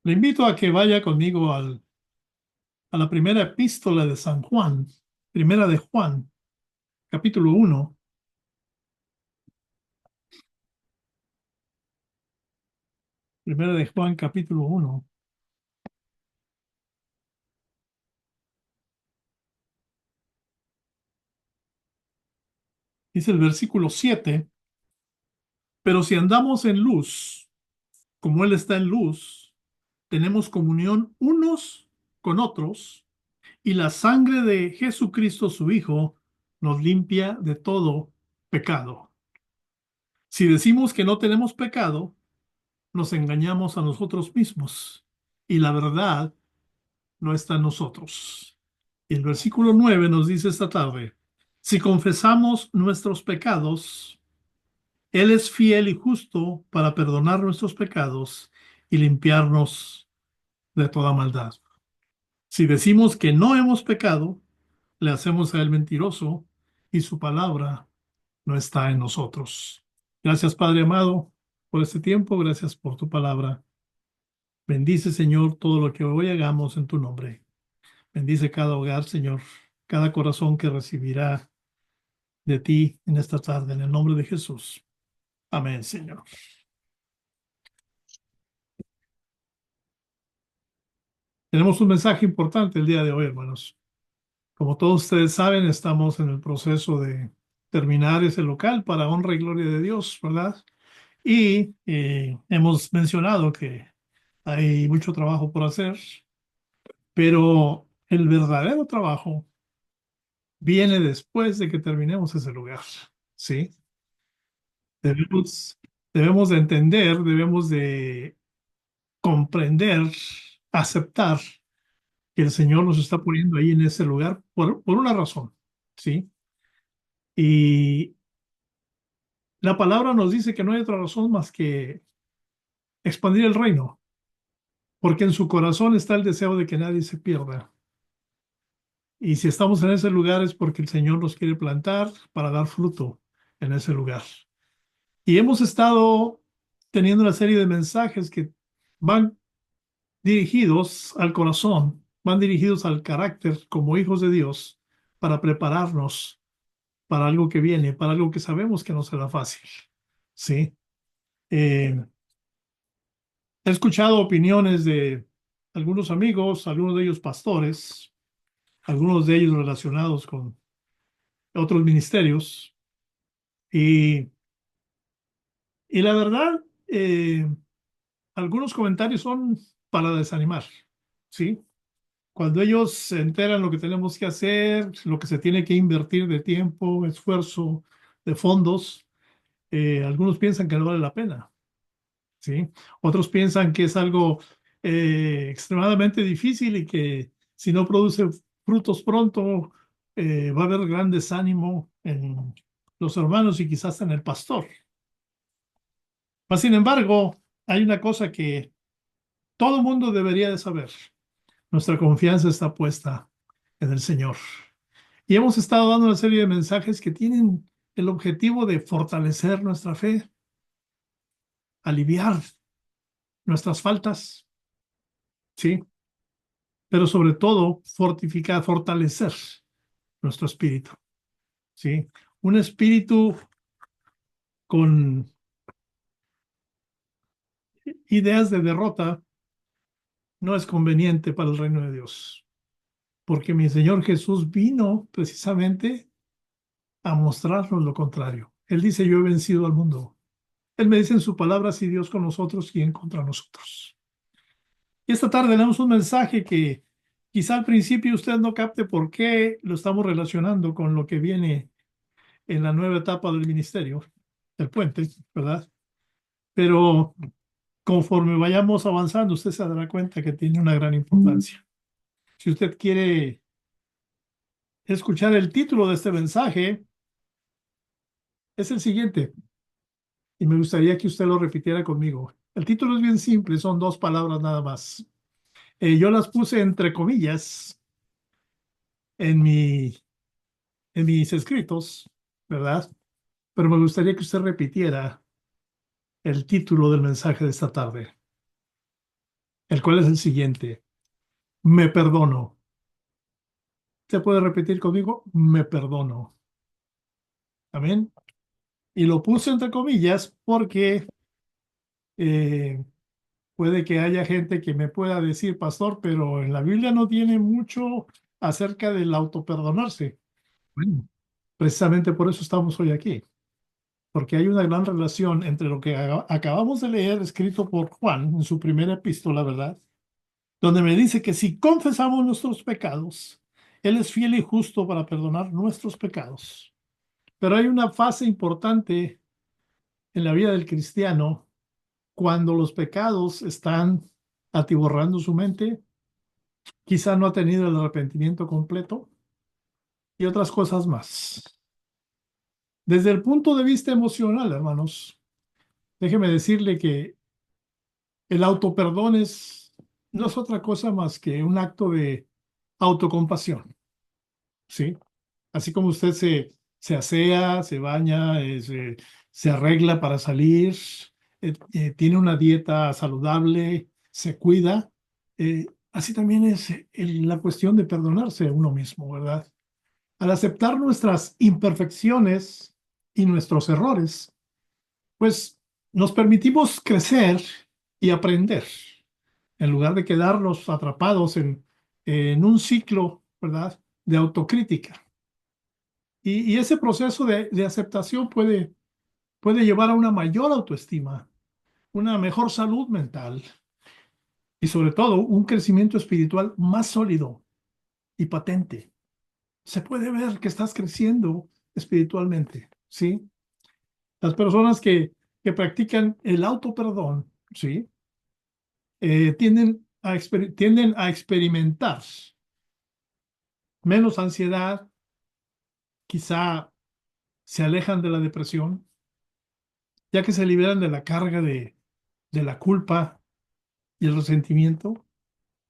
Le invito a que vaya conmigo a la primera epístola de San Juan, primera de Juan, capítulo 1. Primera de Juan, capítulo 1. Dice el versículo 7, pero si andamos en luz, como Él está en luz, tenemos comunión unos con otros, y la sangre de Jesucristo, su Hijo, nos limpia de todo pecado. Si decimos que no tenemos pecado, nos engañamos a nosotros mismos, y la verdad no está en nosotros. Y el versículo 9 nos dice esta tarde, si confesamos nuestros pecados, Él es fiel y justo para perdonar nuestros pecados y limpiarnos de toda maldad. Si decimos que no hemos pecado, le hacemos a Él mentiroso y su palabra no está en nosotros. Gracias, Padre amado, por este tiempo. Gracias por tu palabra. Bendice, Señor, todo lo que hoy hagamos en tu nombre. Bendice cada hogar, Señor, cada corazón que recibirá de ti en esta tarde, en el nombre de Jesús. Amén, Señor. Tenemos un mensaje importante el día de hoy, hermanos. Como todos ustedes saben, estamos en el proceso de terminar ese local para honra y gloria de Dios, ¿verdad? Y hemos mencionado que hay mucho trabajo por hacer, pero el verdadero trabajo viene después de que terminemos ese lugar, ¿sí? Debemos, debemos de entender, debemos de comprender, aceptar que el Señor nos está poniendo ahí en ese lugar por una razón, ¿sí? Y la palabra nos dice que no hay otra razón más que expandir el reino, porque en su corazón está el deseo de que nadie se pierda. Y si estamos en ese lugar es porque el Señor nos quiere plantar para dar fruto en ese lugar. Y hemos estado teniendo una serie de mensajes que van dirigidos al corazón, van dirigidos al carácter como hijos de Dios para prepararnos para algo que viene, para algo que sabemos que no será fácil. ¿Sí? Eh, He escuchado opiniones de algunos amigos, algunos de ellos pastores, algunos de ellos relacionados con otros ministerios, y, y la verdad, algunos comentarios son para desanimar, ¿sí? Cuando ellos se enteran lo que tenemos que hacer, lo que se tiene que invertir de tiempo, esfuerzo, de fondos, algunos piensan que no vale la pena, ¿sí? Otros piensan que es algo extremadamente difícil y que si no produce frutos pronto, va a haber gran desánimo en los hermanos y quizás en el pastor. Mas, sin embargo, hay una cosa que todo mundo debería de saber. Nuestra confianza está puesta en el Señor. Y hemos estado dando una serie de mensajes que tienen el objetivo de fortalecer nuestra fe, aliviar nuestras faltas, ¿sí? Pero sobre todo fortificar, fortalecer nuestro espíritu, ¿sí? Un espíritu con ideas de derrota no es conveniente para el reino de Dios, porque mi Señor Jesús vino precisamente a mostrarnos lo contrario. Él dice, yo he vencido al mundo. Él me dice en su palabra, si Dios con nosotros, ¿quién contra nosotros? Y esta tarde tenemos un mensaje que quizá al principio usted no capte por qué lo estamos relacionando con lo que viene en la nueva etapa del ministerio, del puente, ¿verdad? Pero conforme vayamos avanzando, usted se dará cuenta que tiene una gran importancia. Si usted quiere escuchar el título de este mensaje, es el siguiente, y me gustaría que usted lo repitiera conmigo. El título es bien simple, son dos palabras nada más. Yo las puse entre comillas en en mis escritos, ¿verdad? Pero me gustaría que usted repitiera el título del mensaje de esta tarde. el cual es el siguiente: me perdono. ¿Se puede repetir conmigo? Me perdono. Amén. Y lo puse entre comillas porque eh, puede que haya gente que me pueda decir, pastor, pero en la Biblia no tiene mucho acerca del autoperdonarse. Bueno, precisamente por eso estamos hoy aquí, porque hay una gran relación entre lo que acabamos de leer, escrito por Juan en su primera epístola, ¿verdad? Donde me dice que si confesamos nuestros pecados, Él es fiel y justo para perdonar nuestros pecados. Pero hay una fase importante en la vida del cristiano cuando los pecados están atiborrando su mente, quizá no ha tenido el arrepentimiento completo y otras cosas más. Desde el punto de vista emocional, hermanos, déjeme decirle que el autoperdón no es otra cosa más que un acto de autocompasión, ¿sí? Así como usted se asea, se baña, se arregla para salir, tiene una dieta saludable, se cuida, así también es la cuestión de perdonarse a uno mismo, ¿verdad? Al aceptar nuestras imperfecciones y nuestros errores, pues nos permitimos crecer y aprender, en lugar de quedarnos atrapados en un ciclo, ¿verdad?, de autocrítica. Y ese proceso de aceptación puede llevar a una mayor autoestima, una mejor salud mental y sobre todo un crecimiento espiritual más sólido y patente. Se puede ver que estás creciendo espiritualmente, ¿sí? Las personas que practican el autoperdón, ¿sí? Tienden a experimentar menos ansiedad, quizá se alejan de la depresión, ya que se liberan de la carga de la culpa y el resentimiento.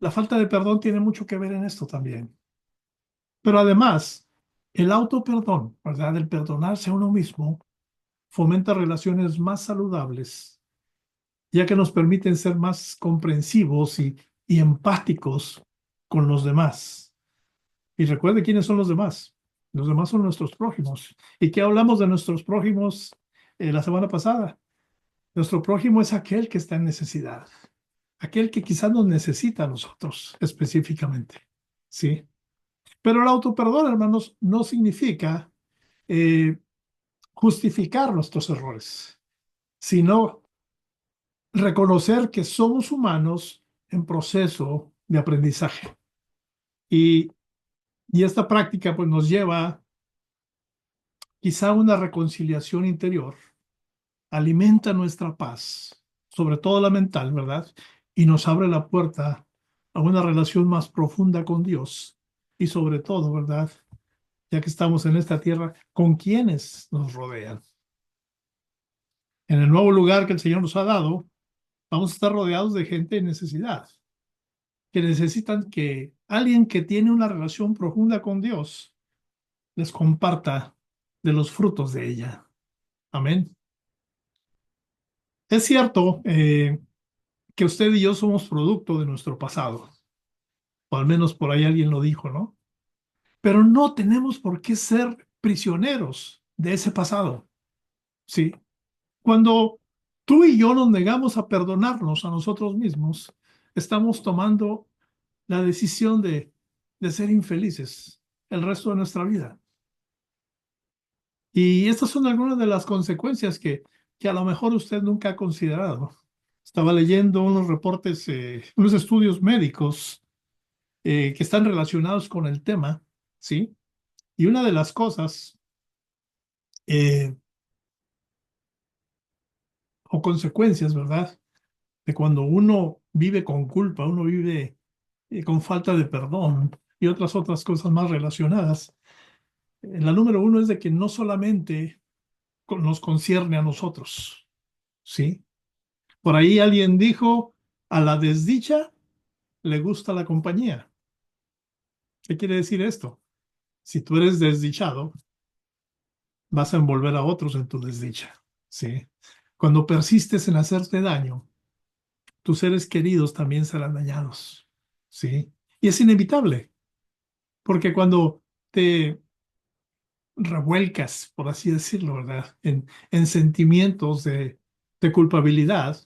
La falta de perdón tiene mucho que ver en esto también. Pero además, el autoperdón, ¿verdad? El perdonarse a uno mismo fomenta relaciones más saludables, ya que nos permiten ser más comprensivos y empáticos con los demás. Y recuerde quiénes son los demás. Los demás son nuestros prójimos. ¿Y qué hablamos de nuestros prójimos la semana pasada? Nuestro prójimo es aquel que está en necesidad, aquel que quizás nos necesita a nosotros específicamente. ¿Sí? Pero el autoperdón, hermanos, no significa eh, justificar nuestros errores, sino reconocer que somos humanos en proceso de aprendizaje. Y, y esta práctica pues, nos lleva quizá a una reconciliación interior, alimenta nuestra paz, sobre todo la mental, ¿verdad? Y nos abre la puerta a una relación más profunda con Dios y sobre todo, ¿verdad? Ya que estamos en esta tierra, con quienes nos rodean. En el nuevo lugar que el Señor nos ha dado, vamos a estar rodeados de gente en necesidad, que necesitan que alguien que tiene una relación profunda con Dios les comparta de los frutos de ella. Amén. Es cierto que usted y yo somos producto de nuestro pasado, o al menos por ahí alguien lo dijo, ¿no? Pero no tenemos por qué ser prisioneros de ese pasado, ¿sí? Cuando tú y yo nos negamos a perdonarnos a nosotros mismos, estamos tomando la decisión de ser infelices el resto de nuestra vida. Y estas son algunas de las consecuencias que a lo mejor usted nunca ha considerado. Estaba leyendo unos reportes, unos estudios médicos que están relacionados con el tema, ¿sí? Y una de las cosas eh, o consecuencias, ¿verdad? De cuando uno vive con culpa, uno vive con falta de perdón y otras cosas más relacionadas. La número uno es de que no solamente nos concierne a nosotros, ¿sí? Por ahí alguien dijo, a la desdicha le gusta la compañía. ¿Qué quiere decir esto? Si tú eres desdichado, vas a envolver a otros en tu desdicha, ¿sí? Cuando persistes en hacerte daño, tus seres queridos también serán dañados, ¿sí? Y es inevitable, porque cuando te revuelcas, por así decirlo, ¿verdad? En sentimientos de culpabilidad,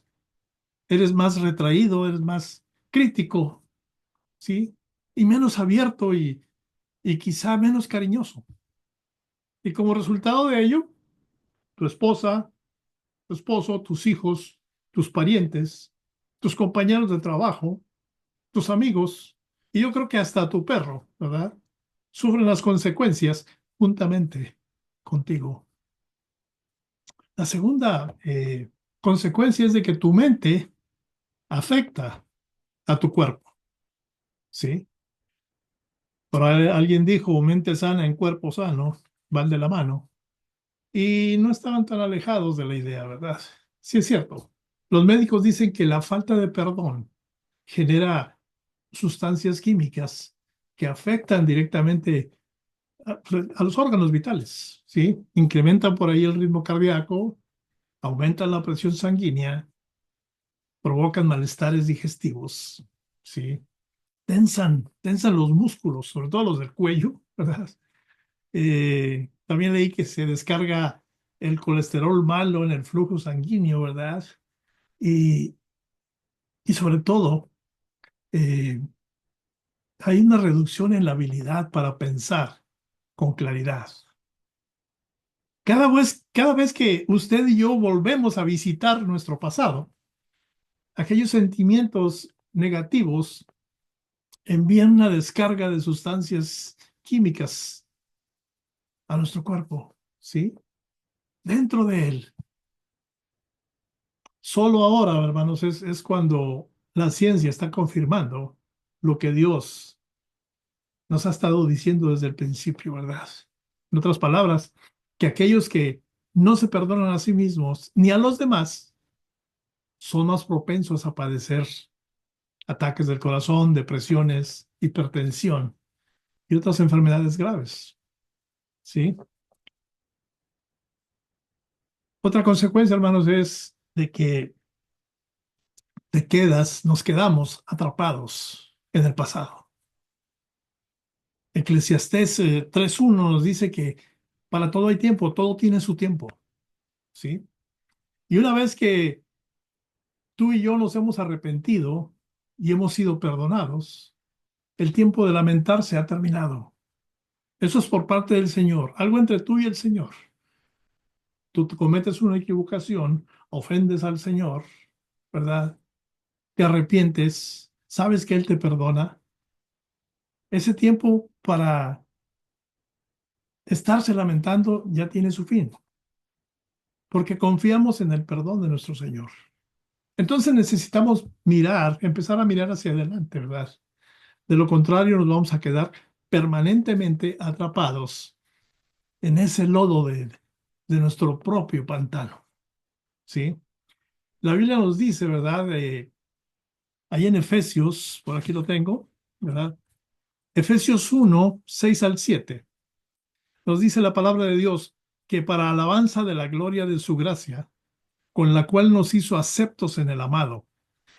eres más retraído, eres más crítico, ¿sí? Y menos abierto y quizá menos cariñoso. Y como resultado de ello, tu esposa, tu esposo, tus hijos, tus parientes, tus compañeros de trabajo, tus amigos, y yo creo que hasta tu perro, ¿verdad? Sufren las consecuencias juntamente contigo. La segunda consecuencia es de que tu mente afecta a tu cuerpo, ¿sí? Por ahí alguien dijo, mente sana en cuerpo sano, van de la mano. Y no estaban tan alejados de la idea, ¿verdad? Sí es cierto. Los médicos dicen que la falta de perdón genera sustancias químicas que afectan directamente a los órganos vitales, ¿sí? Incrementan por ahí el ritmo cardíaco, aumentan la presión sanguínea, provocan malestares digestivos, ¿sí? Tensan los músculos, sobre todo los del cuello, ¿verdad? También leí que se descarga el colesterol malo en el flujo sanguíneo, ¿verdad? Y, y sobre todo, eh, hay una reducción en la habilidad para pensar con claridad. Cada vez que usted y yo volvemos a visitar nuestro pasado, aquellos sentimientos negativos envían una descarga de sustancias químicas a nuestro cuerpo, ¿sí? Dentro de él. Solo ahora, hermanos, es cuando la ciencia está confirmando lo que Dios nos ha estado diciendo desde el principio, ¿verdad? En otras palabras, que aquellos que no se perdonan a sí mismos ni a los demás son más propensos a padecer ataques del corazón, depresiones, hipertensión y otras enfermedades graves, ¿sí? Otra consecuencia, hermanos, es de que nos quedamos atrapados en el pasado. Eclesiastés 3:1 nos dice que para todo hay tiempo, todo tiene su tiempo, ¿sí? Y una vez que tú y yo nos hemos arrepentido y hemos sido perdonados, el tiempo de lamentarse ha terminado. Eso es por parte del Señor, algo entre tú y el Señor. Tú te cometes una equivocación, ofendes al Señor, ¿verdad? Te arrepientes, sabes que Él te perdona. Ese tiempo para estarse lamentando ya tiene su fin, porque confiamos en el perdón de nuestro Señor. Entonces necesitamos empezar a mirar hacia adelante, ¿verdad? De lo contrario, nos vamos a quedar permanentemente atrapados en ese lodo de nuestro propio pantano, ¿sí? La Biblia nos dice, ¿verdad? Ahí en Efesios, por aquí lo tengo, ¿verdad? Efesios 1:6 al 7, nos dice la palabra de Dios que para alabanza de la gloria de su gracia, con la cual nos hizo aceptos en el amado,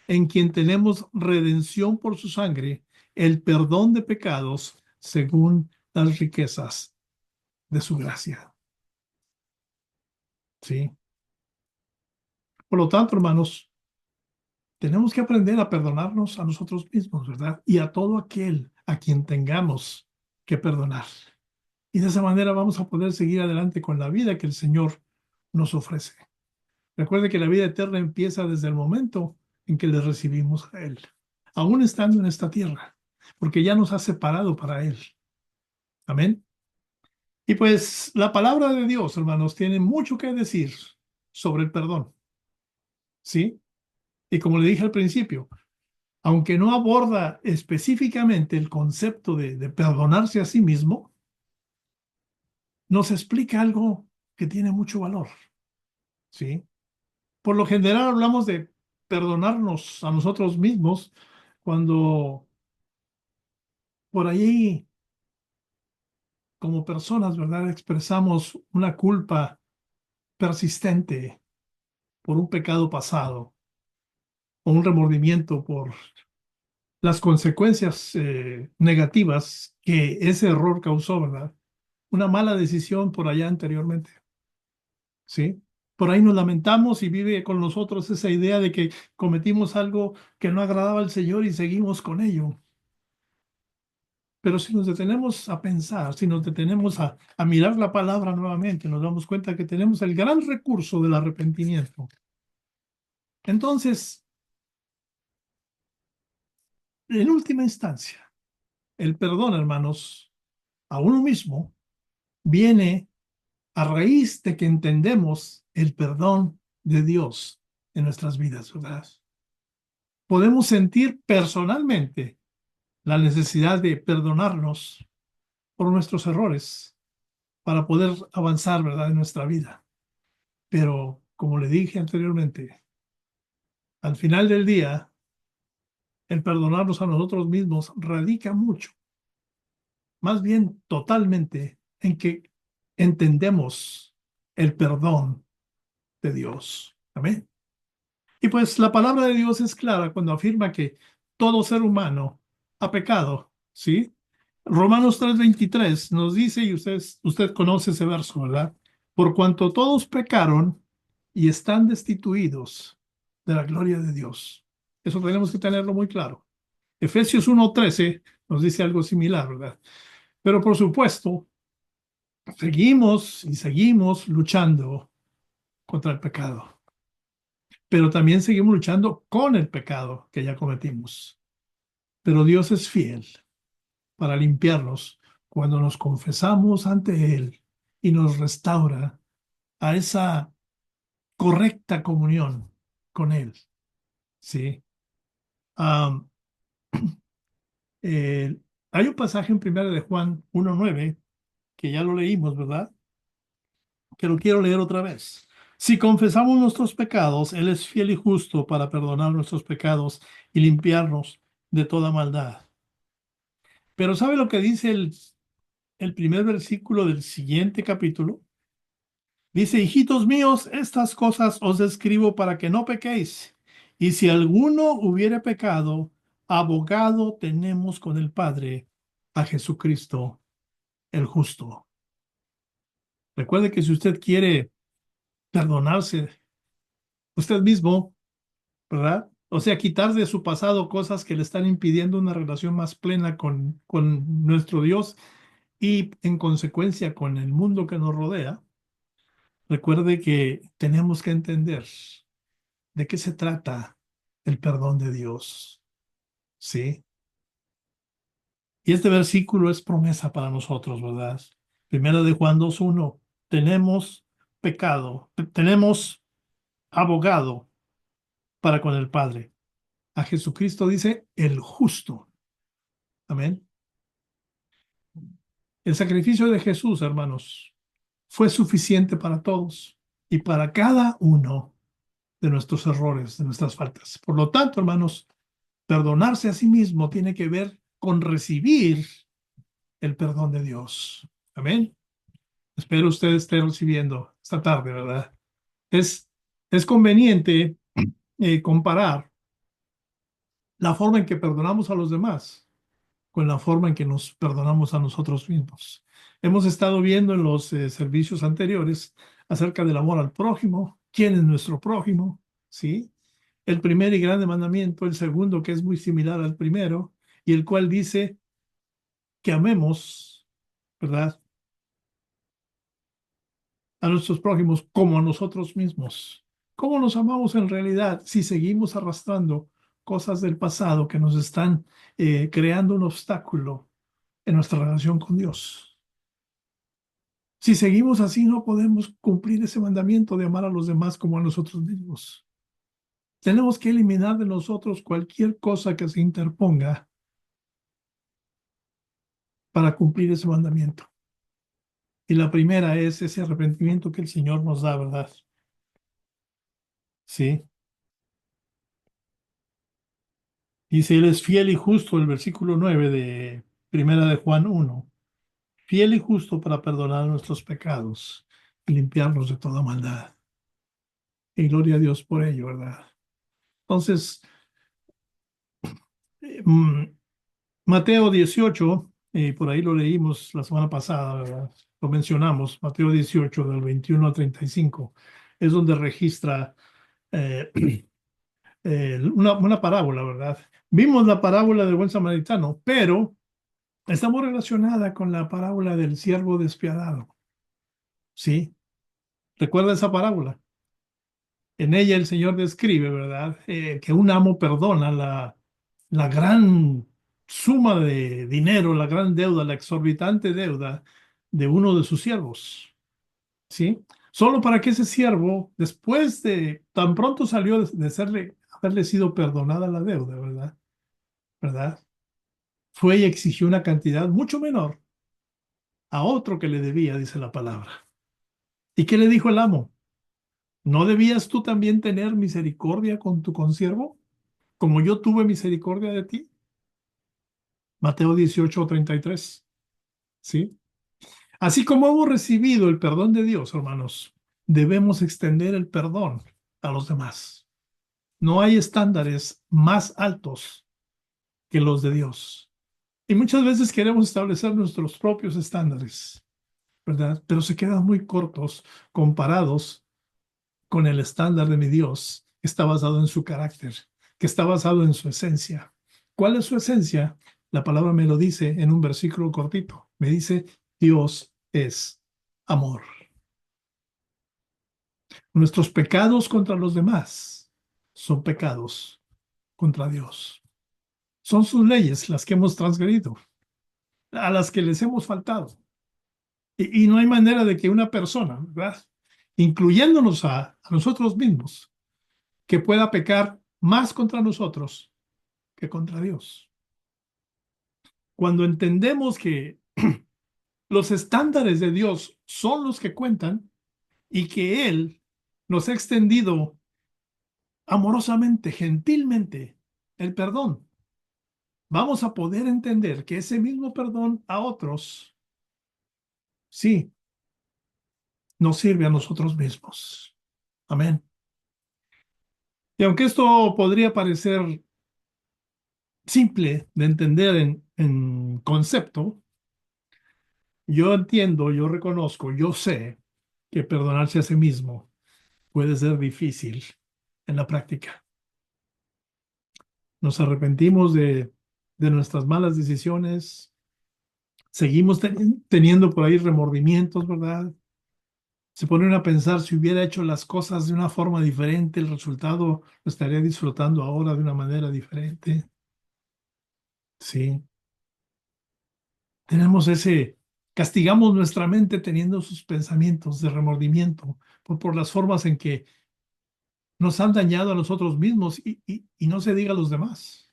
en quien tenemos redención por su sangre, el perdón de pecados según las riquezas de su gracia. ¿Sí? Por lo tanto, hermanos, tenemos que aprender a perdonarnos a nosotros mismos, ¿verdad? Y a todo aquel a quien tengamos que perdonar. Y de esa manera vamos a poder seguir adelante con la vida que el Señor nos ofrece. Recuerde que la vida eterna empieza desde el momento en que le recibimos a Él, aún estando en esta tierra, porque ya nos ha separado para Él. Amén. Y pues la palabra de Dios, hermanos, tiene mucho que decir sobre el perdón, ¿sí? Y como le dije al principio, aunque no aborda específicamente el concepto de perdonarse a sí mismo, nos explica algo que tiene mucho valor, ¿sí? Por lo general hablamos de perdonarnos a nosotros mismos cuando por ahí, como personas, ¿verdad? Expresamos una culpa persistente por un pecado pasado o un remordimiento por las consecuencias negativas que ese error causó, ¿verdad? Una mala decisión por allá anteriormente, ¿sí? Por ahí nos lamentamos y vive con nosotros esa idea de que cometimos algo que no agradaba al Señor y seguimos con ello. Pero si nos detenemos a pensar, si nos detenemos a mirar la palabra nuevamente, nos damos cuenta que tenemos el gran recurso del arrepentimiento. Entonces, en última instancia, el perdón, hermanos, a uno mismo, viene a raíz de que entendemos el perdón de Dios en nuestras vidas, ¿verdad? Podemos sentir personalmente la necesidad de perdonarnos por nuestros errores para poder avanzar, ¿verdad?, en nuestra vida. Pero, como le dije anteriormente, al final del día, el perdonarnos a nosotros mismos radica mucho, más bien totalmente, en que entendemos el perdón de Dios. Amén. Y pues la palabra de Dios es clara cuando afirma que todo ser humano ha pecado, ¿sí? Romanos 3:23 nos dice, y usted conoce ese verso, ¿verdad? Por cuanto todos pecaron y están destituidos de la gloria de Dios. Eso tenemos que tenerlo muy claro. Efesios 1:13 nos dice algo similar, ¿verdad? Pero por supuesto, seguimos y seguimos luchando contra el pecado, pero también seguimos luchando con el pecado que ya cometimos. Pero Dios es fiel para limpiarnos cuando nos confesamos ante Él y nos restaura a esa correcta comunión con Él. ¿Sí? Am, eh, Hay un pasaje en Primera de Juan 1:9 que ya lo leímos, ¿verdad? Que lo quiero leer otra vez. Si confesamos nuestros pecados, Él es fiel y justo para perdonar nuestros pecados y limpiarnos de toda maldad. Pero ¿sabe lo que dice el primer versículo del siguiente capítulo? Dice, hijitos míos, estas cosas os escribo para que no pequéis. Y si alguno hubiere pecado, abogado tenemos con el Padre, a Jesucristo el justo. Recuerde que si usted quiere perdonarse usted mismo, ¿verdad? O sea, quitar de su pasado cosas que le están impidiendo una relación más plena con nuestro Dios y en consecuencia con el mundo que nos rodea. Recuerde que tenemos que entender de qué se trata el perdón de Dios, ¿sí? Y este versículo es promesa para nosotros, ¿verdad? Primera de Juan 2:1, tenemos pecado, tenemos abogado para con el Padre. A Jesucristo dice el justo. Amén. El sacrificio de Jesús, hermanos, fue suficiente para todos y para cada uno de nuestros errores, de nuestras faltas. Por lo tanto, hermanos, perdonarse a sí mismo tiene que ver con recibir el perdón de Dios. Amén. Espero usted esté recibiendo esta tarde, ¿verdad? Es, es conveniente comparar la forma en que perdonamos a los demás con la forma en que nos perdonamos a nosotros mismos. Hemos estado viendo en los servicios anteriores acerca del amor al prójimo, quién es nuestro prójimo, ¿sí? El primer y grande mandamiento, el segundo que es muy similar al primero, y el cual dice que amemos, ¿verdad?, a nuestros prójimos como a nosotros mismos. ¿Cómo nos amamos en realidad si seguimos arrastrando cosas del pasado que nos están creando un obstáculo en nuestra relación con Dios? Si seguimos así, no podemos cumplir ese mandamiento de amar a los demás como a nosotros mismos. Tenemos que eliminar de nosotros cualquier cosa que se interponga para cumplir ese mandamiento. Y la primera es ese arrepentimiento que el Señor nos da, ¿verdad? Sí. Dice, Él es fiel y justo, el versículo 9 de Primera de Juan 1. Fiel y justo para perdonar nuestros pecados y limpiarnos de toda maldad. Y gloria a Dios por ello, ¿verdad? Entonces, mm, Mateo 18, por ahí lo leímos la semana pasada, ¿verdad? Lo mencionamos, Mateo 18, del 21 al 35, es donde registra eh, una parábola, ¿verdad? Vimos la parábola del buen samaritano, pero está muy relacionada con la parábola del siervo despiadado, ¿sí? ¿Recuerda esa parábola? En ella el Señor describe, ¿verdad? Que un amo perdona la gran suma de dinero, la gran deuda, la exorbitante deuda de uno de sus siervos, ¿sí? Solo para que ese siervo, después de tan pronto salió de haberle sido perdonada la deuda, ¿verdad? ¿Verdad? Fue y exigió una cantidad mucho menor a otro que le debía, dice la palabra. ¿Y qué le dijo el amo? ¿No debías tú también tener misericordia con tu consiervo, como yo tuve misericordia de ti? Mateo 18:33. ¿Sí? Así como hemos recibido el perdón de Dios, hermanos, debemos extender el perdón a los demás. No hay estándares más altos que los de Dios. Y muchas veces queremos establecer nuestros propios estándares, ¿verdad? Pero se quedan muy cortos comparados con el estándar de mi Dios, que está basado en su carácter, que está basado en su esencia. ¿Cuál es su esencia? La palabra me lo dice en un versículo cortito. Me dice, Dios es amor. Nuestros pecados contra los demás son pecados contra Dios. Son sus leyes las que hemos transgredido, a las que les hemos faltado. Y no hay manera de que una persona, ¿verdad? Incluyéndonos a nosotros mismos, que pueda pecar más contra nosotros que contra Dios. Cuando entendemos que los estándares de Dios son los que cuentan y que Él nos ha extendido amorosamente, gentilmente, el perdón, vamos a poder entender que ese mismo perdón a otros, sí, nos sirve a nosotros mismos. Amén. Y aunque esto podría parecer simple de entender en concepto, yo entiendo, yo reconozco, yo sé que perdonarse a sí mismo puede ser difícil en la práctica. Nos arrepentimos de nuestras malas decisiones, seguimos teniendo por ahí remordimientos, ¿verdad? Se ponen a pensar si hubiera hecho las cosas de una forma diferente, el resultado lo estaría disfrutando ahora de una manera diferente. Sí, tenemos castigamos nuestra mente teniendo sus pensamientos de remordimiento por las formas en que nos han dañado a nosotros mismos y no se diga a los demás.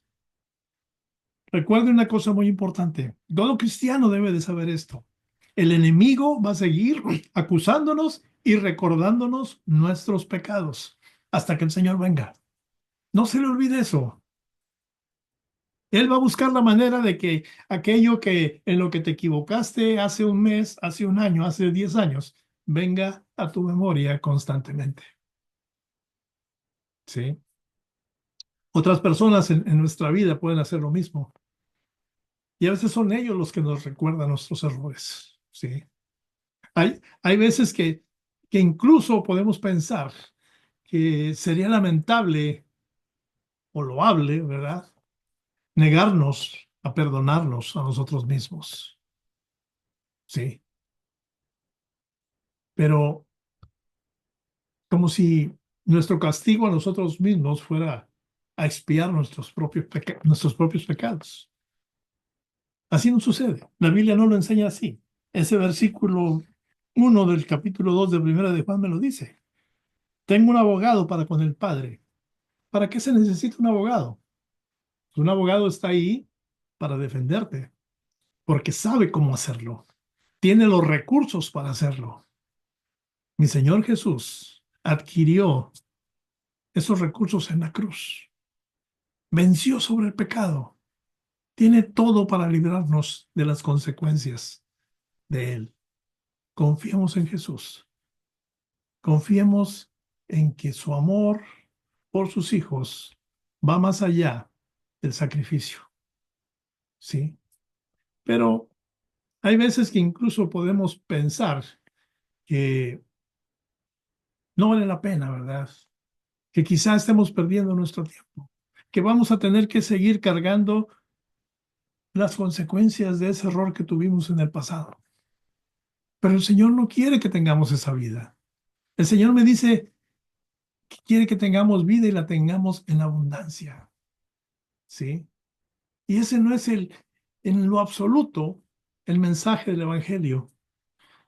Recuerde una cosa muy importante. Todo cristiano debe de saber esto. El enemigo va a seguir acusándonos y recordándonos nuestros pecados hasta que el Señor venga. No se le olvide eso. Él va a buscar la manera de que aquello que en lo que te equivocaste hace un mes, hace un año, hace 10 años, venga a tu memoria constantemente. ¿Sí? Otras personas en nuestra vida pueden hacer lo mismo. Y a veces son ellos los que nos recuerdan nuestros errores. ¿Sí? Hay veces que incluso podemos pensar que sería lamentable o loable, ¿verdad? Negarnos a perdonarnos a nosotros mismos. Sí. Pero como si nuestro castigo a nosotros mismos fuera a expiar nuestros propios pecados. Así no sucede. La Biblia no lo enseña así. Ese versículo 1 del capítulo 2 de Primera de Juan me lo dice. Tengo un abogado para con el Padre. ¿Para qué se necesita un abogado? Un abogado está ahí para defenderte, porque sabe cómo hacerlo. Tiene los recursos para hacerlo. Mi Señor Jesús adquirió esos recursos en la cruz. Venció sobre el pecado. Tiene todo para librarnos de las consecuencias de él. Confiemos en Jesús. Confiemos en que su amor por sus hijos va más allá del sacrificio, ¿sí? Pero hay veces que incluso podemos pensar que no vale la pena, ¿verdad? Que quizás estemos perdiendo nuestro tiempo, que vamos a tener que seguir cargando las consecuencias de ese error que tuvimos en el pasado. Pero el Señor no quiere que tengamos esa vida. El Señor me dice que quiere que tengamos vida y la tengamos en abundancia, ¿sí? Y ese no es en lo absoluto, el mensaje del Evangelio.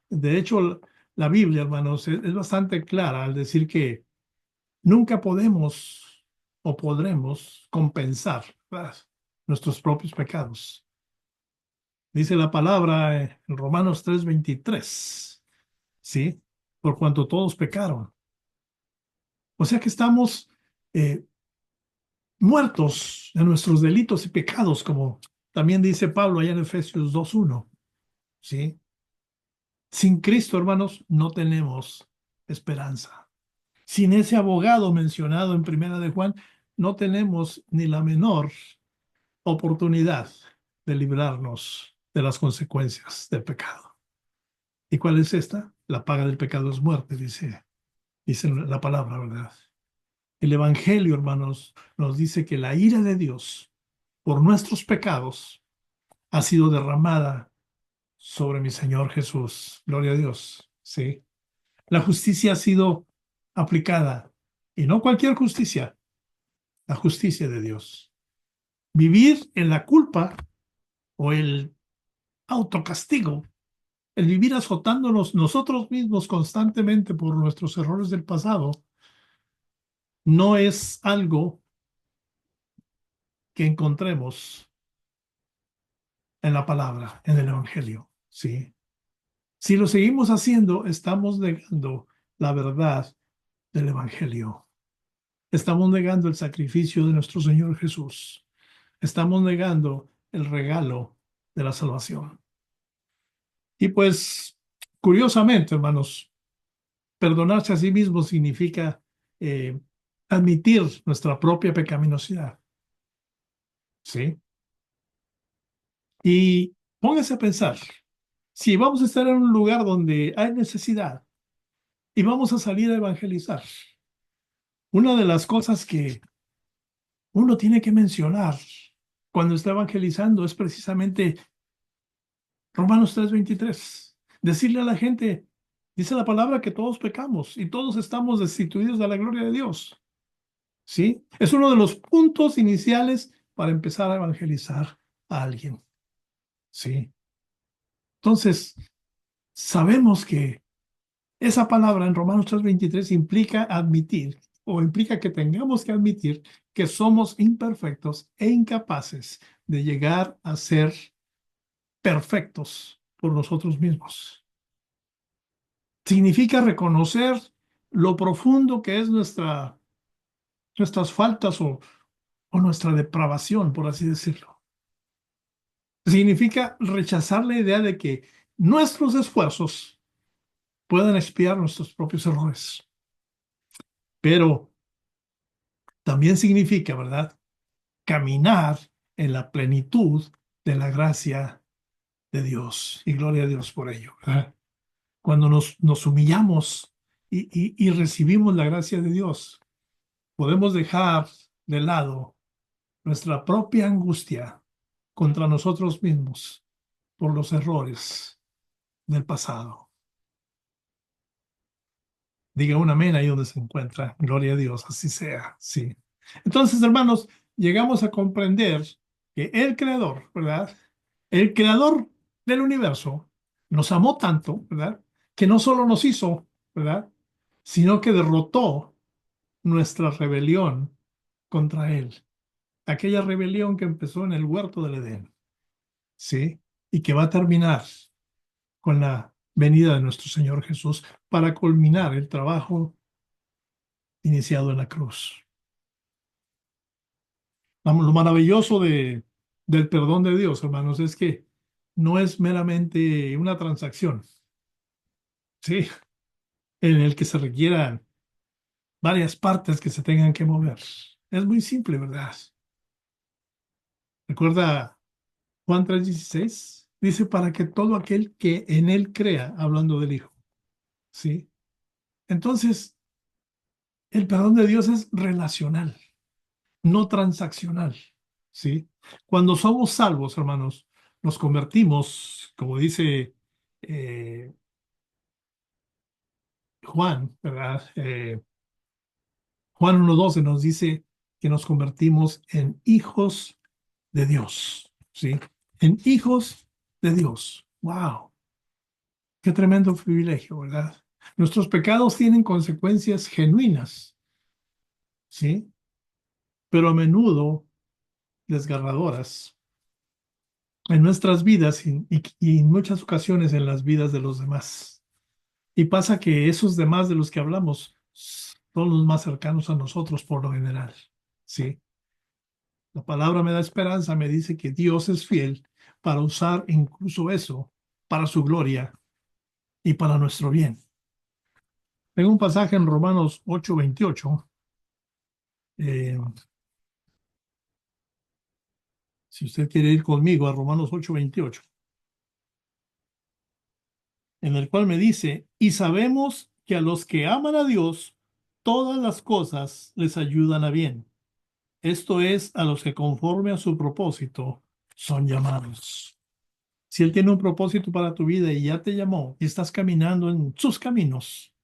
De hecho, la Biblia, hermanos, es bastante clara al decir que nunca podemos o podremos compensar, ¿verdad?, nuestros propios pecados. Dice la palabra en Romanos 3:23, ¿sí? Por cuanto todos pecaron. O sea que estamos eh, muertos en nuestros delitos y pecados, como también dice Pablo allá en Efesios 2:1, ¿sí? Sin Cristo, hermanos, no tenemos esperanza. Sin ese abogado mencionado en Primera de Juan, no tenemos ni la menor oportunidad de librarnos de las consecuencias del pecado. ¿Y cuál es esta? La paga del pecado es muerte, dice la palabra, ¿verdad? El Evangelio, hermanos, nos dice que la ira de Dios por nuestros pecados ha sido derramada sobre mi Señor Jesús. Gloria a Dios. Sí. La justicia ha sido aplicada, y no cualquier justicia, la justicia de Dios. Vivir en la culpa o el autocastigo, el vivir azotándonos nosotros mismos constantemente por nuestros errores del pasado, no es algo que encontremos en la palabra, en el Evangelio, ¿sí? Si lo seguimos haciendo, estamos negando la verdad del Evangelio. Estamos negando el sacrificio de nuestro Señor Jesús. Estamos negando el regalo de la salvación. Y pues, curiosamente, hermanos, perdonarse a sí mismo significa eh, admitir nuestra propia pecaminosidad, ¿sí? Y póngase a pensar, si vamos a estar en un lugar donde hay necesidad y vamos a salir a evangelizar, una de las cosas que uno tiene que mencionar cuando está evangelizando es precisamente Romanos 3:23. Decirle a la gente, dice la palabra que todos pecamos y todos estamos destituidos de la gloria de Dios. ¿Sí? Es uno de los puntos iniciales para empezar a evangelizar a alguien. ¿Sí? Entonces, sabemos que esa palabra en Romanos 3:23 implica admitir o implica que tengamos que admitir que somos imperfectos e incapaces de llegar a ser perfectos por nosotros mismos. Significa reconocer lo profundo que es nuestras faltas o nuestra depravación, por así decirlo. Significa rechazar la idea de que nuestros esfuerzos puedan expiar nuestros propios errores. Pero también significa, ¿verdad?, caminar en la plenitud de la gracia de Dios. Y gloria a Dios por ello, ¿verdad? Cuando nos humillamos y recibimos la gracia de Dios, podemos dejar de lado nuestra propia angustia contra nosotros mismos por los errores del pasado. Diga un amén ahí donde se encuentra. Gloria a Dios, así sea. Sí. Entonces, hermanos, llegamos a comprender que el Creador, ¿verdad? El Creador del universo nos amó tanto, ¿verdad?, que no solo nos hizo, ¿verdad?, sino que derrotó nuestra rebelión contra Él. Aquella rebelión que empezó en el huerto del Edén, ¿sí? Y que va a terminar con la venida de nuestro Señor Jesús para culminar el trabajo iniciado en la cruz. Lo maravilloso del perdón de Dios, hermanos, es que no es meramente una transacción, ¿sí?, en el que se requieran varias partes que se tengan que mover. Es muy simple, ¿verdad? Recuerda Juan 3:16. Dice, para que todo aquel que en él crea, hablando del Hijo, ¿sí? Entonces, el perdón de Dios es relacional, no transaccional, ¿sí? Cuando somos salvos, hermanos, nos convertimos, como dice eh, Juan, ¿verdad? Juan 1:12 nos dice que nos convertimos en hijos de Dios, ¿sí? En hijos de Dios. ¡Wow! Qué tremendo privilegio, ¿verdad? Nuestros pecados tienen consecuencias genuinas, ¿sí? Pero a menudo desgarradoras en nuestras vidas y en muchas ocasiones en las vidas de los demás. Y pasa que esos demás de los que hablamos son los más cercanos a nosotros por lo general, ¿sí? La palabra me da esperanza, me dice que Dios es fiel para usar incluso eso para su gloria y para nuestro bien. Tengo un pasaje en Romanos 8:28. eh, si usted quiere ir conmigo a Romanos 8:28, en el cual me dice, y sabemos que a los que aman a Dios, todas las cosas les ayudan a bien. Esto es, a los que conforme a su propósito son llamados. Si Él tiene un propósito para tu vida y ya te llamó y estás caminando en sus caminos,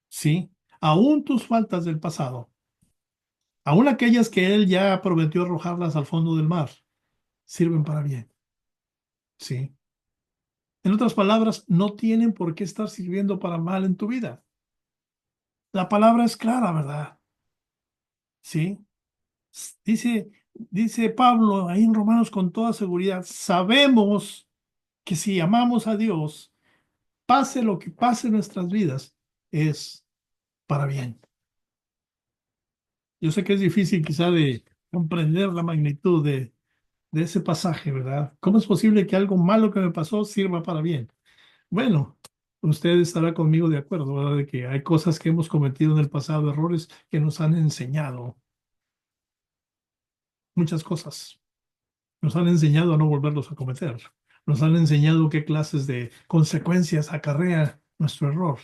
¿sí? Aún tus faltas del pasado, aún aquellas que Él ya prometió arrojarlas al fondo del mar, sirven para bien, ¿sí? En otras palabras, no tienen por qué estar sirviendo para mal en tu vida. La palabra es clara, ¿verdad? ¿Sí? Dice Pablo ahí en Romanos con toda seguridad, sabemos que si amamos a Dios, pase lo que pase en nuestras vidas, es para bien. Yo sé que es difícil quizá de comprender la magnitud de ese pasaje, ¿verdad? ¿Cómo es posible que algo malo que me pasó sirva para bien? Bueno, usted estará conmigo de acuerdo, ¿verdad? De que hay cosas que hemos cometido en el pasado, errores que nos han enseñado muchas cosas. Nos han enseñado a no volverlos a cometer. Nos han enseñado qué clases de consecuencias acarrea nuestro error.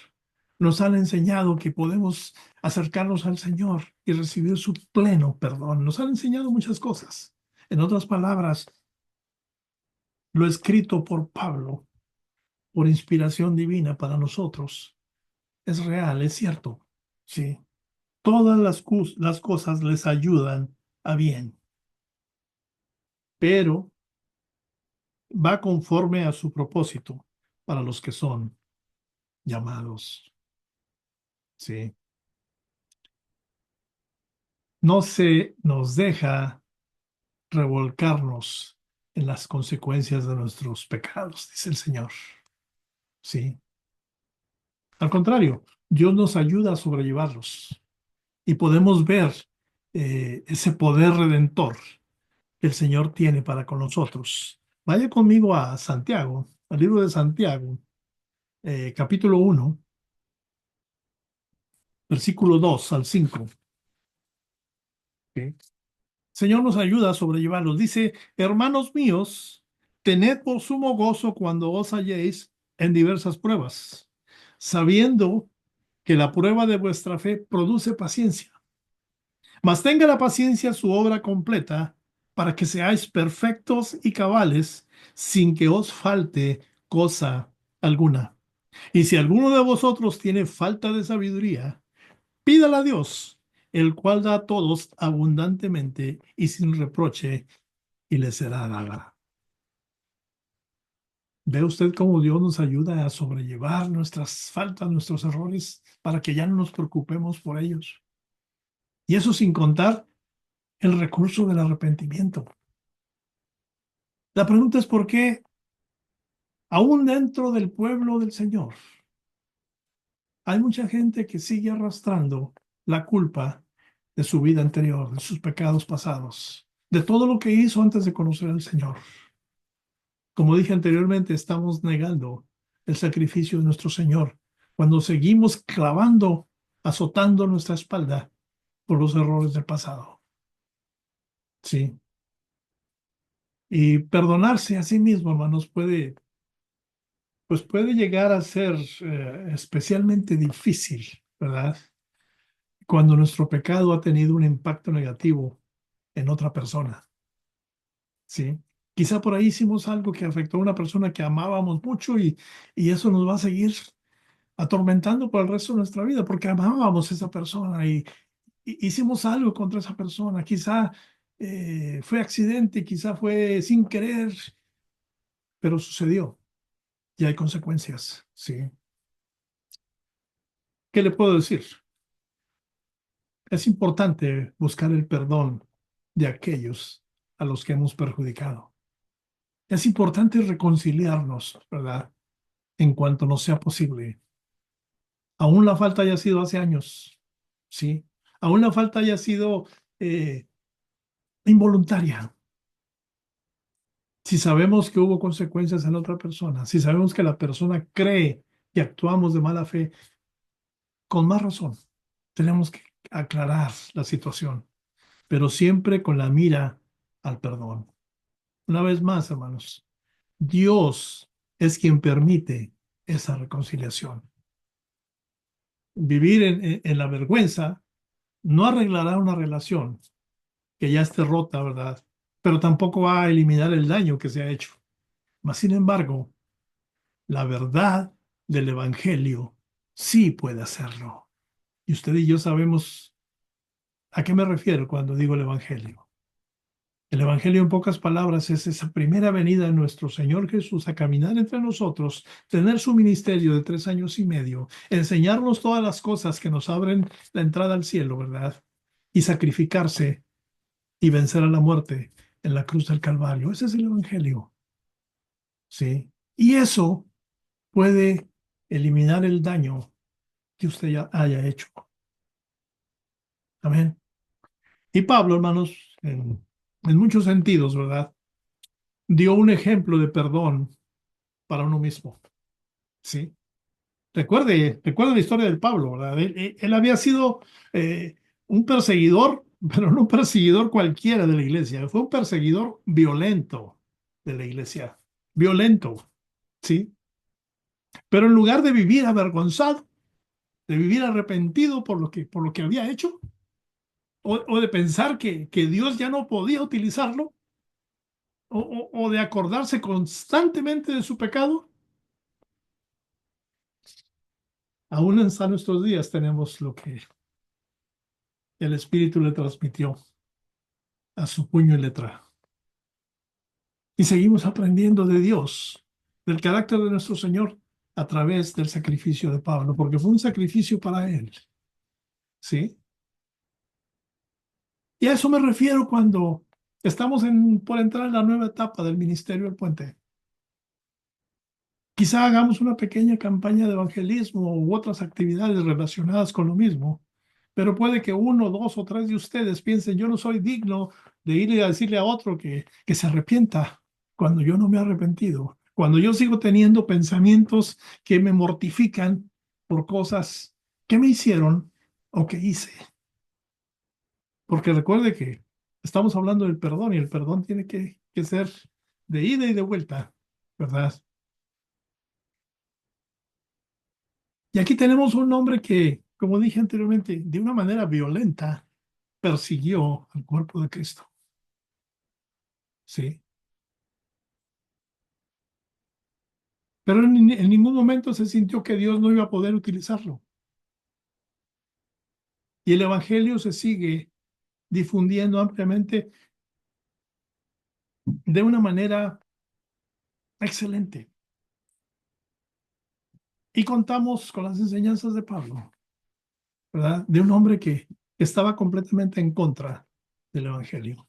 Nos han enseñado que podemos acercarnos al Señor y recibir su pleno perdón. Nos han enseñado muchas cosas. En otras palabras, lo escrito por Pablo, por inspiración divina para nosotros, es real, es cierto. Sí. Todas las cosas les ayudan a bien, pero va conforme a su propósito para los que son llamados. Sí. No se nos deja revolcarnos en las consecuencias de nuestros pecados, dice el Señor. Sí. Al contrario, Dios nos ayuda a sobrellevarlos y podemos ver ese poder redentor que el Señor tiene para con nosotros. Vaya conmigo a Santiago, al libro de Santiago, capítulo 1, versículo 2 al 5. ¿Ok? Señor nos ayuda a sobrellevarlos. Dice, hermanos míos, tened por sumo gozo cuando os halléis en diversas pruebas, sabiendo que la prueba de vuestra fe produce paciencia. Mas tenga la paciencia su obra completa, para que seáis perfectos y cabales, sin que os falte cosa alguna. Y si alguno de vosotros tiene falta de sabiduría, pídala a Dios, el cual da a todos abundantemente y sin reproche, y le será dada. ¿Ve usted cómo Dios nos ayuda a sobrellevar nuestras faltas, nuestros errores, para que ya no nos preocupemos por ellos? Y eso sin contar el recurso del arrepentimiento. La pregunta es por qué, aún dentro del pueblo del Señor, hay mucha gente que sigue arrastrando la culpa de su vida anterior, de sus pecados pasados, de todo lo que hizo antes de conocer al Señor. Como dije anteriormente, estamos negando el sacrificio de nuestro Señor cuando seguimos clavando, azotando nuestra espalda por los errores del pasado. Sí. Y perdonarse a sí mismo, hermanos, pues puede llegar a ser especialmente difícil, ¿verdad? Cuando nuestro pecado ha tenido un impacto negativo en otra persona, ¿sí? Quizá por ahí hicimos algo que afectó a una persona que amábamos mucho y eso nos va a seguir atormentando por el resto de nuestra vida porque amábamos a esa persona y hicimos algo contra esa persona. Quizá fue accidente, quizá fue sin querer, pero sucedió y hay consecuencias, ¿sí? ¿Qué le puedo decir? Es importante buscar el perdón de aquellos a los que hemos perjudicado. Es importante reconciliarnos, ¿verdad? En cuanto nos sea posible. Aún la falta haya sido hace años, ¿sí? Aún la falta haya sido eh, involuntaria. Si sabemos que hubo consecuencias en otra persona, si sabemos que la persona cree que actuamos de mala fe, con más razón, tenemos que aclarar la situación, pero siempre con la mira al perdón. Una vez más, hermanos, Dios es quien permite esa reconciliación. Vivir en la vergüenza no arreglará una relación que ya esté rota, ¿verdad? Pero tampoco va a eliminar el daño que se ha hecho. Mas, sin embargo, la verdad del Evangelio sí puede hacerlo. Y usted y yo sabemos a qué me refiero cuando digo el Evangelio. El Evangelio, en pocas palabras, es esa primera venida de nuestro Señor Jesús a caminar entre nosotros, tener su ministerio de 3 años y medio, enseñarnos todas las cosas que nos abren la entrada al cielo, ¿verdad? Y sacrificarse y vencer a la muerte en la cruz del Calvario. Ese es el Evangelio, ¿sí? Y eso puede eliminar el daño que usted ya haya hecho. Amén. Y Pablo, hermanos, en muchos sentidos, ¿verdad? Dio un ejemplo de perdón para uno mismo, ¿sí? Recuerde la historia del Pablo, ¿verdad? Él había sido un perseguidor, pero no un perseguidor cualquiera de la iglesia, fue un perseguidor violento de la iglesia, violento, ¿sí? Pero en lugar de vivir avergonzado, de vivir arrepentido por lo que había hecho, o de pensar que Dios ya no podía utilizarlo, o de acordarse constantemente de su pecado, aún en nuestros días tenemos lo que el Espíritu le transmitió a su puño y letra. Y seguimos aprendiendo de Dios, del carácter de nuestro Señor, a través del sacrificio de Pablo, porque fue un sacrificio para él, ¿sí? Y a eso me refiero cuando estamos por entrar en la nueva etapa del ministerio del puente. Quizá hagamos una pequeña campaña de evangelismo u otras actividades relacionadas con lo mismo, pero puede que uno, dos o tres de ustedes piensen, yo no soy digno de ir a decirle a otro que se arrepienta cuando yo no me he arrepentido, cuando yo sigo teniendo pensamientos que me mortifican por cosas que me hicieron o que hice. Porque recuerde que estamos hablando del perdón y el perdón tiene que ser de ida y de vuelta, ¿verdad? Y aquí tenemos un hombre que, como dije anteriormente, de una manera violenta persiguió al cuerpo de Cristo. Sí. Pero en ningún momento se sintió que Dios no iba a poder utilizarlo. Y el Evangelio se sigue difundiendo ampliamente de una manera excelente. Y contamos con las enseñanzas de Pablo, ¿verdad? De un hombre que estaba completamente en contra del Evangelio.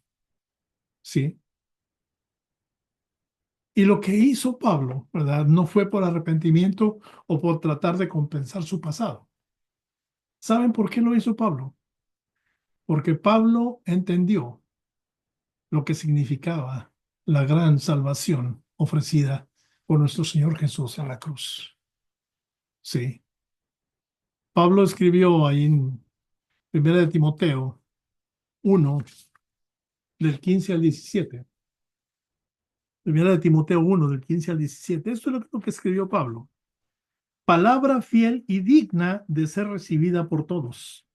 Sí. Y lo que hizo Pablo, ¿verdad? No fue por arrepentimiento o por tratar de compensar su pasado. ¿Saben por qué lo hizo Pablo? Porque Pablo entendió lo que significaba la gran salvación ofrecida por nuestro Señor Jesús en la cruz. Sí. Pablo escribió ahí en 1 de Timoteo 1, del 15 al 17. Primera de Timoteo 1, del 15 al 17. Esto es lo que escribió Pablo. Palabra fiel y digna de ser recibida por todos,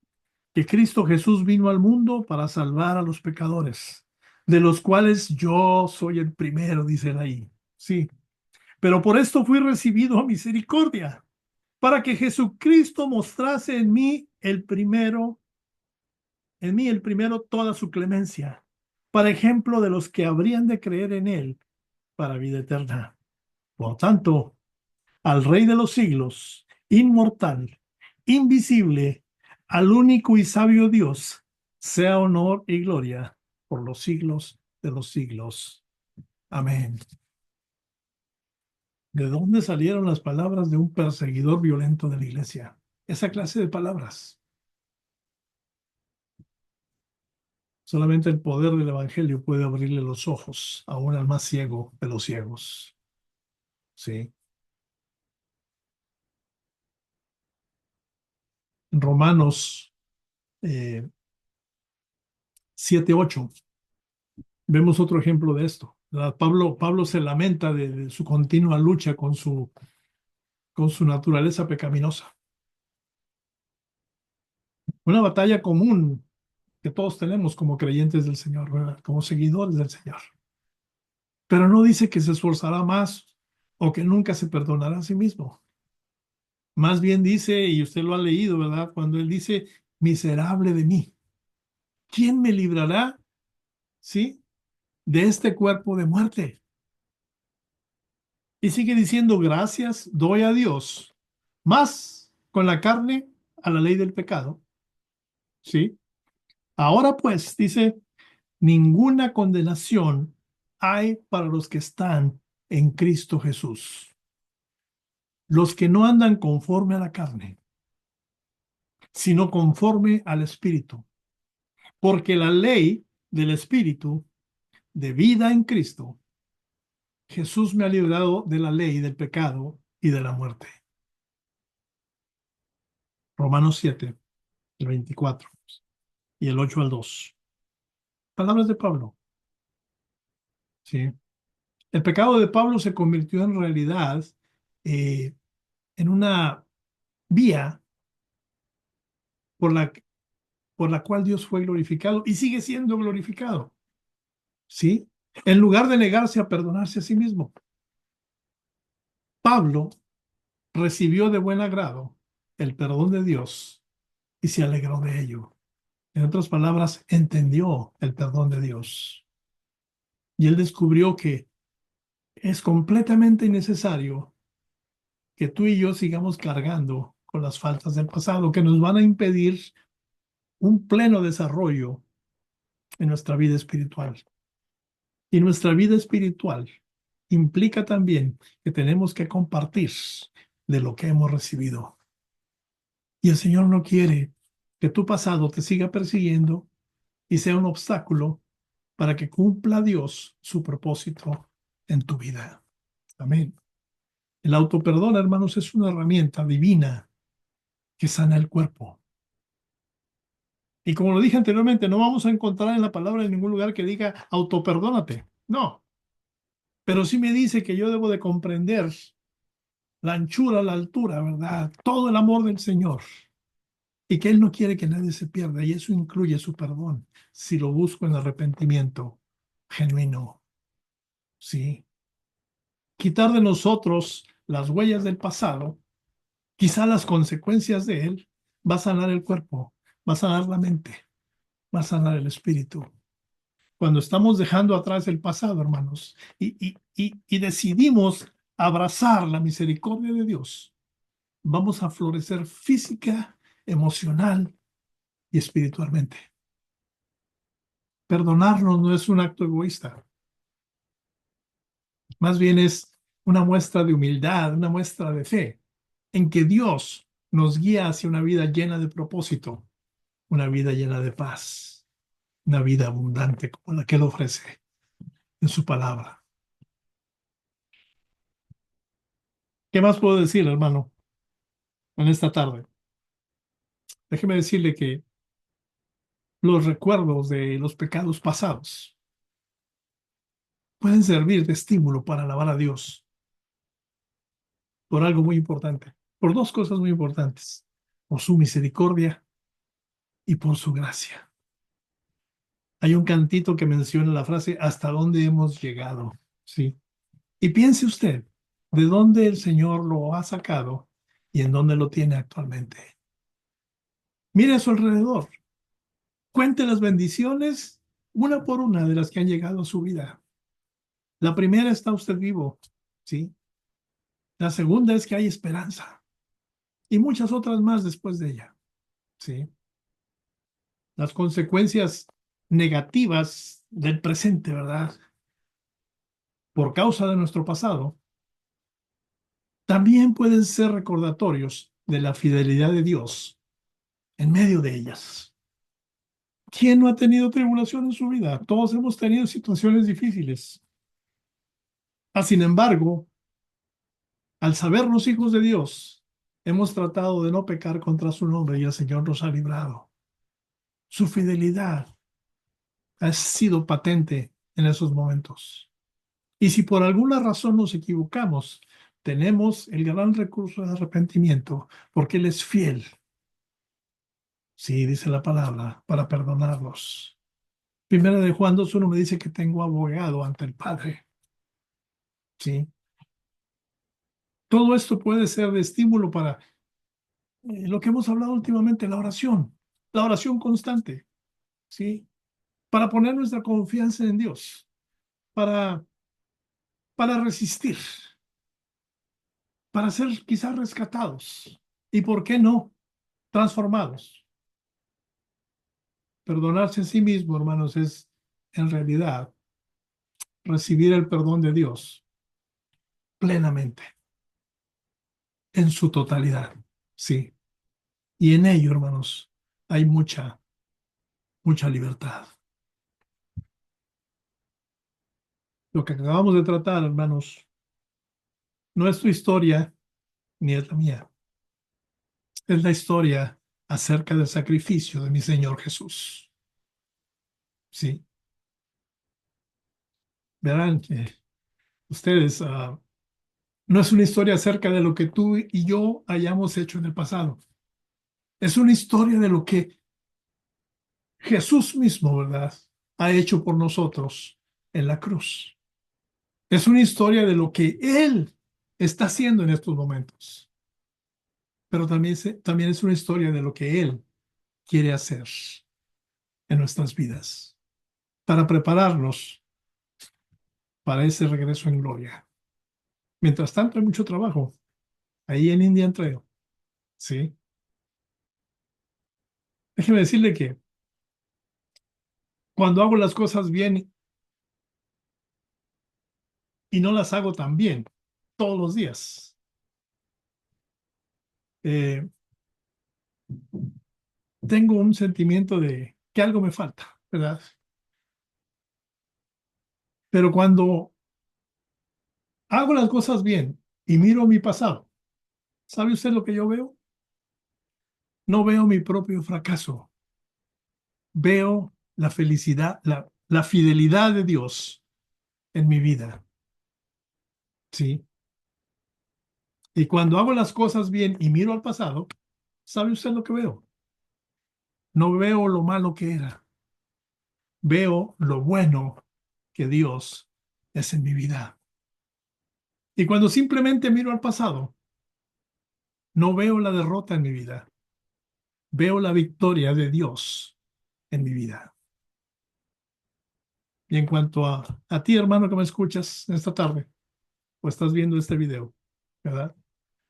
que Cristo Jesús vino al mundo para salvar a los pecadores, de los cuales yo soy el primero, dice él ahí. Sí, pero por esto fui recibido a misericordia, para que Jesucristo mostrase en mí el primero toda su clemencia, para ejemplo de los que habrían de creer en él para vida eterna. Por tanto, al Rey de los siglos, inmortal, invisible, al único y sabio Dios, sea honor y gloria por los siglos de los siglos. Amén. ¿De dónde salieron las palabras de un perseguidor violento de la iglesia? Esa clase de palabras. Solamente el poder del Evangelio puede abrirle los ojos aún al más ciego de los ciegos. Sí. En Romanos 7:8 vemos otro ejemplo de esto, ¿verdad? Pablo se lamenta de su continua lucha con su naturaleza pecaminosa. Una batalla común que todos tenemos como creyentes del Señor, ¿verdad? Como seguidores del Señor. Pero no dice que se esforzará más o que nunca se perdonará a sí mismo. Más bien dice, y usted lo ha leído, ¿verdad? Cuando él dice, miserable de mí, ¿quién me librará, sí, de este cuerpo de muerte? Y sigue diciendo, gracias doy a Dios, más con la carne a la ley del pecado, ¿sí? Ahora pues, dice, ninguna condenación hay para los que están en Cristo Jesús, los que no andan conforme a la carne, sino conforme al Espíritu, porque la ley del Espíritu de vida en Cristo, Jesús me ha librado de la ley del pecado y de la muerte. Romanos 7, el 24 y el 8 al 2. Palabras de Pablo. ¿Sí? El pecado de Pablo se convirtió en realidad eh, en una vía por la, por la cual Dios fue glorificado y sigue siendo glorificado. ¿Sí? En lugar de negarse a perdonarse a sí mismo, Pablo recibió de buen agrado el perdón de Dios y se alegró de ello. En otras palabras, entendió el perdón de Dios. Y él descubrió que es completamente innecesario que tú y yo sigamos cargando con las faltas del pasado que nos van a impedir un pleno desarrollo en nuestra vida espiritual. Y nuestra vida espiritual implica también que tenemos que compartir de lo que hemos recibido. Y el Señor no quiere que tu pasado te siga persiguiendo y sea un obstáculo para que cumpla Dios su propósito en tu vida. Amén. El autoperdón, hermanos, es una herramienta divina que sana el cuerpo. Y como lo dije anteriormente, no vamos a encontrar en la palabra en ningún lugar que diga autoperdónate. No, pero sí me dice que yo debo de comprender la anchura, la altura, ¿verdad? Todo el amor del Señor. Y que Él no quiere que nadie se pierda. Y eso incluye su perdón, si lo busco en arrepentimiento genuino. Sí. Quitar de nosotros las huellas del pasado, quizá las consecuencias de él, va a sanar el cuerpo, va a sanar la mente, va a sanar el espíritu. Cuando estamos dejando atrás el pasado, hermanos, y decidimos abrazar la misericordia de Dios, vamos a florecer física, emocional y espiritualmente. Perdonarnos no es un acto egoísta, más bien es una muestra de humildad, una muestra de fe, en que Dios nos guía hacia una vida llena de propósito, una vida llena de paz, una vida abundante como la que Él ofrece en su palabra. ¿Qué más puedo decir, hermano, en esta tarde? Déjeme decirle que los recuerdos de los pecados pasados pueden servir de estímulo para alabar a Dios por algo muy importante, por dos cosas muy importantes, por su misericordia y por su gracia. Hay un cantito que menciona la frase, ¿hasta dónde hemos llegado? ¿Sí? Y piense usted, ¿de dónde el Señor lo ha sacado y en dónde lo tiene actualmente? Mire a su alrededor, cuente las bendiciones, una por una de las que han llegado a su vida. La primera, está usted vivo, ¿sí? La segunda es que hay esperanza y muchas otras más después de ella, ¿sí? Las consecuencias negativas del presente, ¿verdad? Por causa de nuestro pasado, también pueden ser recordatorios de la fidelidad de Dios en medio de ellas. ¿Quién no ha tenido tribulación en su vida? Todos hemos tenido situaciones difíciles. Sin embargo, al sabernos hijos de Dios, hemos tratado de no pecar contra su nombre y el Señor nos ha librado. Su fidelidad ha sido patente en esos momentos. Y si por alguna razón nos equivocamos, tenemos el gran recurso de arrepentimiento, porque Él es fiel. Sí, dice la palabra, para perdonarlos. Primera de Juan 2:1 me dice que tengo abogado ante el Padre. Sí. Todo esto puede ser de estímulo para lo que hemos hablado últimamente, la oración constante, ¿sí? Para poner nuestra confianza en Dios, para, para resistir, para ser quizás rescatados y, ¿por qué no?, transformados. Perdonarse a sí mismo, hermanos, es en realidad recibir el perdón de Dios plenamente, en su totalidad, ¿sí? Y en ello, hermanos, hay mucha, mucha libertad. Lo que acabamos de tratar, hermanos, no es tu historia ni es la mía. Es la historia acerca del sacrificio de mi Señor Jesús. Sí, verán que ustedes, no es una historia acerca de lo que tú y yo hayamos hecho en el pasado. Es una historia de lo que Jesús mismo, ¿verdad?, ha hecho por nosotros en la cruz. Es una historia de lo que Él está haciendo en estos momentos. Pero también es una historia de lo que Él quiere hacer en nuestras vidas para prepararnos para ese regreso en gloria. Mientras tanto, hay mucho trabajo ahí en Indian Trail, ¿sí? Déjeme decirle que cuando hago las cosas bien y no las hago tan bien todos los días, eh, tengo un sentimiento de que algo me falta, ¿verdad? Pero cuando hago las cosas bien y miro mi pasado, ¿sabe usted lo que yo veo? No veo mi propio fracaso, veo la felicidad, la fidelidad de Dios en mi vida, ¿sí? Y cuando hago las cosas bien y miro al pasado, ¿sabe usted lo que veo? No veo lo malo que era, veo lo bueno que Dios es en mi vida. Y cuando simplemente miro al pasado, no veo la derrota en mi vida, veo la victoria de Dios en mi vida. Y en cuanto a ti, hermano, que me escuchas esta tarde o estás viendo este video, ¿verdad?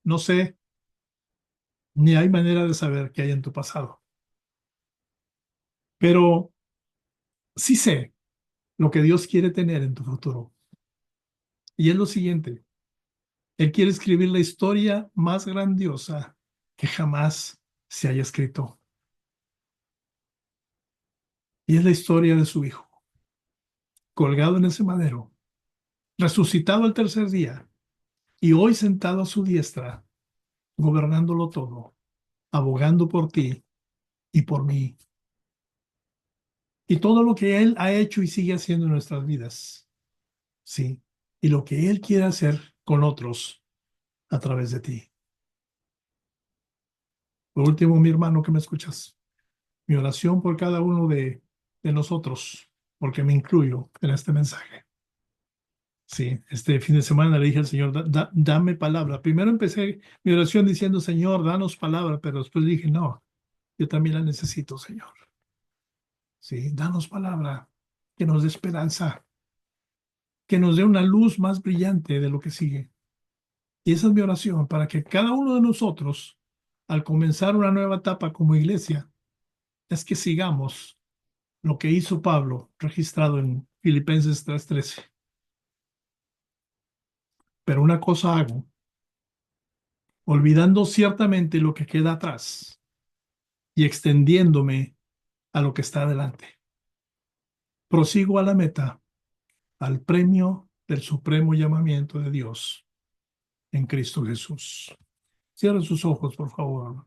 No sé, ni hay manera de saber qué hay en tu pasado, pero sí sé lo que Dios quiere tener en tu futuro. Y es lo siguiente: Él quiere escribir la historia más grandiosa que jamás se haya escrito. Y es la historia de su Hijo, colgado en ese madero, resucitado el tercer día y hoy sentado a su diestra, gobernándolo todo, abogando por ti y por mí. y todo lo que Él ha hecho y sigue haciendo en nuestras vidas. Sí. Y lo que Él quiere hacer con otros a través de ti. Por último, mi hermano que me escuchas, mi oración por cada uno de nosotros, porque me incluyo en este mensaje. Sí, este fin de semana le dije al Señor, dame palabra. Primero empecé mi oración diciendo, Señor, danos palabra, pero después dije, no, yo también la necesito, Señor. Sí, danos palabra, que nos dé esperanza, que nos dé una luz más brillante de lo que sigue. Y esa es mi oración, para que cada uno de nosotros, al comenzar una nueva etapa como iglesia, es que sigamos lo que hizo Pablo, registrado en Filipenses 3:13. Pero una cosa hago, olvidando ciertamente lo que queda atrás y extendiéndome a lo que está adelante. Prosigo a la meta, al premio del supremo llamamiento de Dios en Cristo Jesús. Cierren sus ojos, por favor.